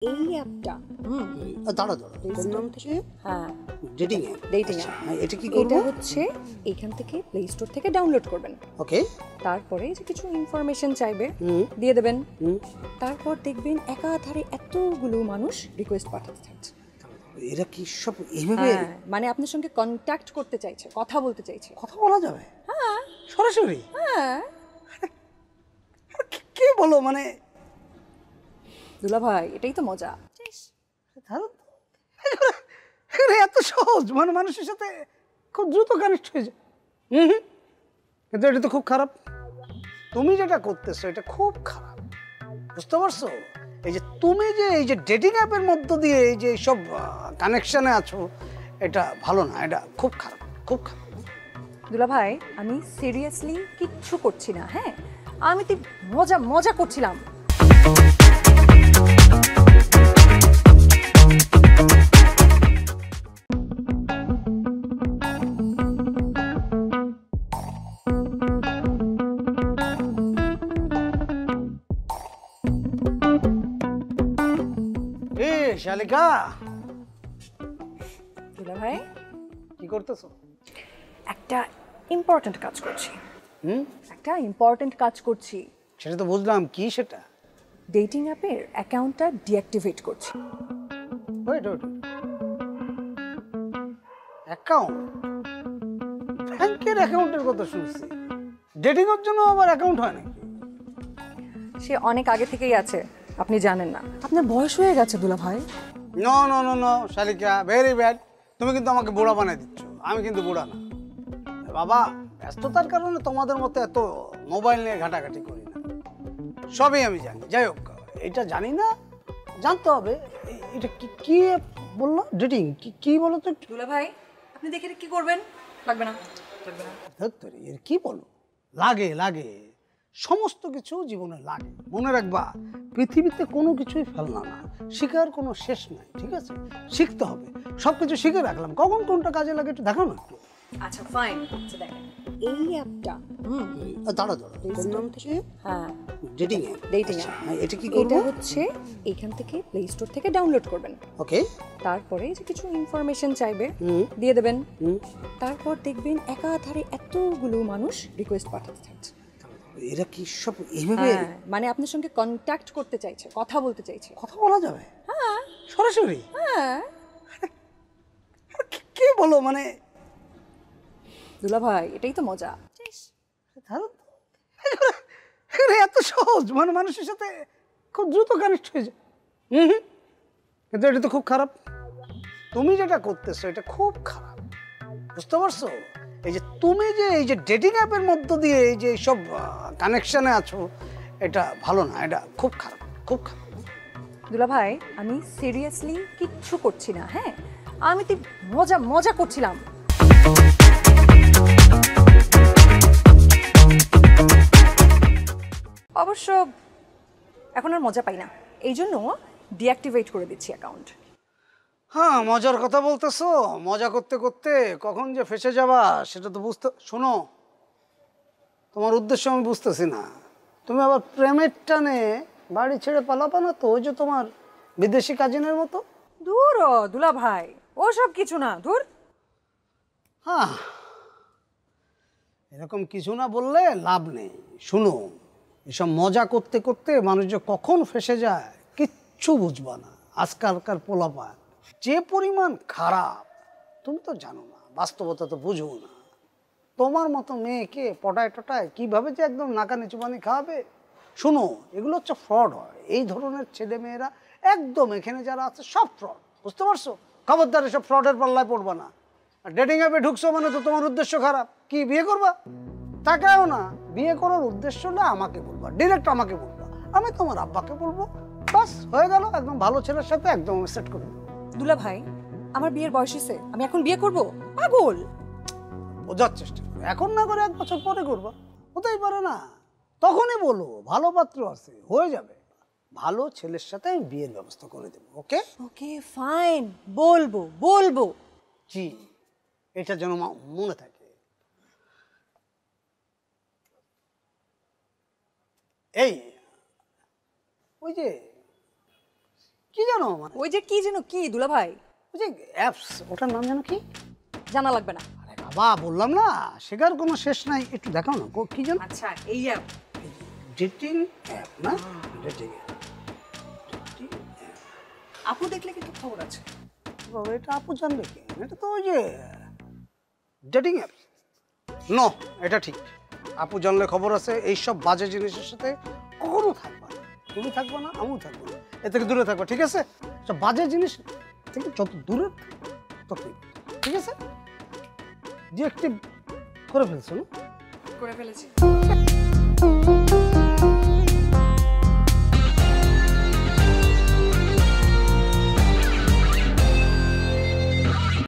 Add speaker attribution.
Speaker 1: এই অ্যাপটা
Speaker 2: দাঁড়া দাঁড়া তোর নাম হচ্ছে
Speaker 1: হ্যাঁ
Speaker 2: ডেটিং অ্যাপ।
Speaker 1: ডেটিং অ্যাপ
Speaker 2: এটা কি করব?
Speaker 1: এটা হচ্ছে এখান থেকে প্লে স্টোর থেকে ডাউনলোড করবেন।
Speaker 2: ওকে।
Speaker 1: তারপরে যে কিছু ইনফরমেশন চাইবে দিয়ে দেবেন। তারপর দেখবেন একাধারে এতগুলো মানুষ রিকোয়েস্ট পাঠাতে থাকছে।
Speaker 2: এরা কি সব এইভাবে
Speaker 1: মানে আপনার সঙ্গে কন্ট্যাক্ট করতে চাইছে, কথা বলতে চাইছে।
Speaker 2: কথা বলা যাবে?
Speaker 1: হ্যাঁ
Speaker 2: সরাসরি?
Speaker 1: হ্যাঁ।
Speaker 2: কি বলো মানে?
Speaker 1: দুলা ভাই এটাই তো মজা।
Speaker 2: এত সহজ, মানে মানুষের সাথে খুব দ্রুত কানেক্ট হয়ে যায়। কিন্তু এটা তো খুব খারাপ। তুমি যেটা করতেছো এটা খুব খারাপ, বুঝতে পারছো? এই যে তুমি যে এই যে ডেটিং অ্যাপের মধ্য দিয়ে এই যে সব কানেকশনে আছো, এটা ভালো না, এটা খুব খারাপ, খুব খারাপ।
Speaker 1: দুলা ভাই আমি সিরিয়াসলি কিচ্ছু করছি না। হ্যাঁ আমি তো মজা মজা করছিলাম।
Speaker 2: শালিকা,
Speaker 1: দুলা ভাই
Speaker 2: কি করতেছো?
Speaker 1: একটা ইম্পর্ট্যান্ট কাজ করছি। একটা ইম্পর্ট্যান্ট কাজ করছি।
Speaker 2: সেটা তো বুঝলাম, কি সেটা?
Speaker 1: ডেটিং অ্যাপের অ্যাকাউন্টটা ডিঅ্যাক্টিভেট করছি।
Speaker 2: Wait wait, account? ব্যাংকের অ্যাকাউন্টের কথা শুনছি, ডেটিং এর জন্য আবার অ্যাকাউন্ট হয় নাকি?
Speaker 1: সে অনেক আগে থেকেই আছে, আপনি জানেন না। আপনার বয়স হয়ে গেছে দুলা ভাই।
Speaker 2: নো নো নো নো শালিকা, ভেরি ব্যাড। তুমি কিন্তু আমাকে বুড়া বানাই দিচ্ছ। আমি কিন্তু বুড়া না বাবা। ব্যস্ততার কারণে তোমাদের মতো এত মোবাইল নিয়ে ঘাটাঘাটি করি না, সবই আমি জানি। যাই হোক, এটা জানি না, জানতে হবে। এটা কি কি বললো? ডেটিং কি বলো তো একটু?
Speaker 1: দুলা ভাই আপনি দেখে কি করবেন? লাগবে না, লাগবে না।
Speaker 2: ধত্তরি, এর কি বলো? লাগে লাগে, সমস্ত কিছু জীবনে লাগে। মনে রাখবা, পৃথিবীতে কোনো কিছুই ফেলনা না, শিখার কোনো শেষ নাই, ঠিক আছে? শিখতে হবে, সব কিছু শিখে রাখলাম, কখন কোনটা কাজে লাগে একটু দেখাও না একটু।
Speaker 1: আচ্ছা ফাইন, আচ্ছা দেখেন এই অ্যাপটা
Speaker 2: দাঁড়া দাঁড়া তোর নাম হচ্ছে
Speaker 1: হ্যাঁ
Speaker 2: ডেটিং অ্যাপ।
Speaker 1: Dating app.
Speaker 2: এটা কি করব?
Speaker 1: এটা হচ্ছে এখান থেকে প্লে স্টোর থেকে ডাউনলোড করবেন।
Speaker 2: ওকে।
Speaker 1: তারপরে যে কিছু ইনফরমেশন চাইবে দিয়ে দেবেন। তারপর দেখবেন একাধারে এতগুলো মানুষ রিকোয়েস্ট পাঠাতে থাকছে।
Speaker 2: এরা কি সব এইভাবে
Speaker 1: মানে আপনার সঙ্গে কন্ট্যাক্ট করতে চাইছে, কথা বলতে চাইছে।
Speaker 2: কথা বলা যাবে?
Speaker 1: হ্যাঁ
Speaker 2: সরাসরি?
Speaker 1: হ্যাঁ।
Speaker 2: কি বলো মানে?
Speaker 1: দুলা ভাই এটাই তো মজা।
Speaker 2: এত সহজ, মানে মানুষের সাথে খুব দ্রুত কানেক্ট হয়ে যায়। কিন্তু এটা তো খুব খারাপ। তুমি যেটা করতেছো এটা খুব খারাপ, বুঝতে পারছো? এই যে তুমি যে এই যে ডেটিং অ্যাপের মধ্য দিয়ে এই যে সব কানেকশনে আছো, এটা ভালো না, এটা খুব খারাপ, খুব খারাপ।
Speaker 1: দুলা ভাই আমি সিরিয়াসলি কিচ্ছু করছি না। হ্যাঁ আমি তো মজা মজা করছিলাম। অবশ্য এখন আর মজা পাই না, এই জন্য ডিঅ্যাক্টিভেট করে দিচ্ছি অ্যাকাউন্ট।
Speaker 2: হ্যাঁ, মজার কথা বলতেছো। মজা করতে করতে কখন যে ফেসে যাবা সেটা তো বুঝতে। শোনো, তোমার উদ্দেশ্য আমি বুঝতেছি না। তুমি আবার প্রেমের টানে বাড়ি ছেড়ে পালাবা না তো, ওই যে তোমার বিদেশি কাজিনের মতো?
Speaker 1: দূর ও দুলা ভাই, ও সব কিছু না, দূর।
Speaker 2: হ্যাঁ, এরকম কিছু না বললে লাভ নেই। শুনো, এসব মজা করতে করতে মানুষ যে কখন ফেসে যায় কিচ্ছু বুঝবা না। আজকালকার পোলাপান যে পরিমাণ খারাপ তুমি তো জানো না, বাস্তবতা তো বুঝো না। তোমার মতো মেয়েকে পটায় টটায় কীভাবে যে একদম নাকানি চুবানি খাওয়াবে। শুনো, এগুলো হচ্ছে ফ্রড হয়। এই ধরনের ছেলে মেয়েরা একদম এখানে যারা আছে সব ফ্রড, বুঝতে পারছো? খবরদার এসব ফ্রডের পাল্লায় পড়বা না। আর ডেটিং অ্যাপে ঢুকছো মানে তো তোমার উদ্দেশ্য খারাপ। কি বিয়ে করবা? তাকাও না, বিয়ে করার উদ্দেশ্য হলে আমাকে বলবা, ডিরেক্ট আমাকে বলবা, আমি তোমার আব্বাকে বলবো, বাস হয়ে গেল। একদম ভালো ছেলের সাথে একদম সেট করে দেবো।
Speaker 1: দুলা ভাই আমার বিয়ের বয়স হয়েছে, আমি এখন বিয়ে করব? পাগল।
Speaker 2: বোঝার চেষ্টা করো, এখন না করে 1 বছর পরে করবা, হতেই পারে না? তখনই বলো ভালো পাত্র আছে, হয়ে যাবে। ভালো ছেলের সাথে আমি বিয়ের ব্যবস্থা করে দেবো। ওকে
Speaker 1: ওকে ফাইন, বলবো বলবো।
Speaker 2: জি, এটা যেন মনে থাকে। এই ওই যে কি জানো মানে
Speaker 1: ওই যে কি যেন কি দুলা ভাই,
Speaker 2: ওই যে অ্যাপস, ওটার নাম জানো কি?
Speaker 1: জানা লাগবে না।
Speaker 2: আরে বাবা বললাম না, শেখার কোনো শেষ নাই, একটু দেখাও না কি জানো?
Speaker 1: আচ্ছা এই অ্যাপ,
Speaker 2: ডেটিং অ্যাপ না? ডেটিং
Speaker 1: আপু দেখলে কিন্তু খবর আছে।
Speaker 2: বাবা এটা আপু জানবে কি? এটা তো ওই যে ডেটিং অ্যাপ। নো, এটা ঠিক। আপু জানলে খবর আছে, এইসব বাজে জিনিসের সাথে কখনো থাকবা না। তুমি থাকবা না, আমিও থাকবো না, এ থেকে দূরে থাকবা, ঠিক আছে? সব বাজে জিনিস থেকে যত দূরে তত ঠিক আছে? ডিঅ্যাক্টিভ করে ফেলছো না?
Speaker 1: করে ফেলেছি।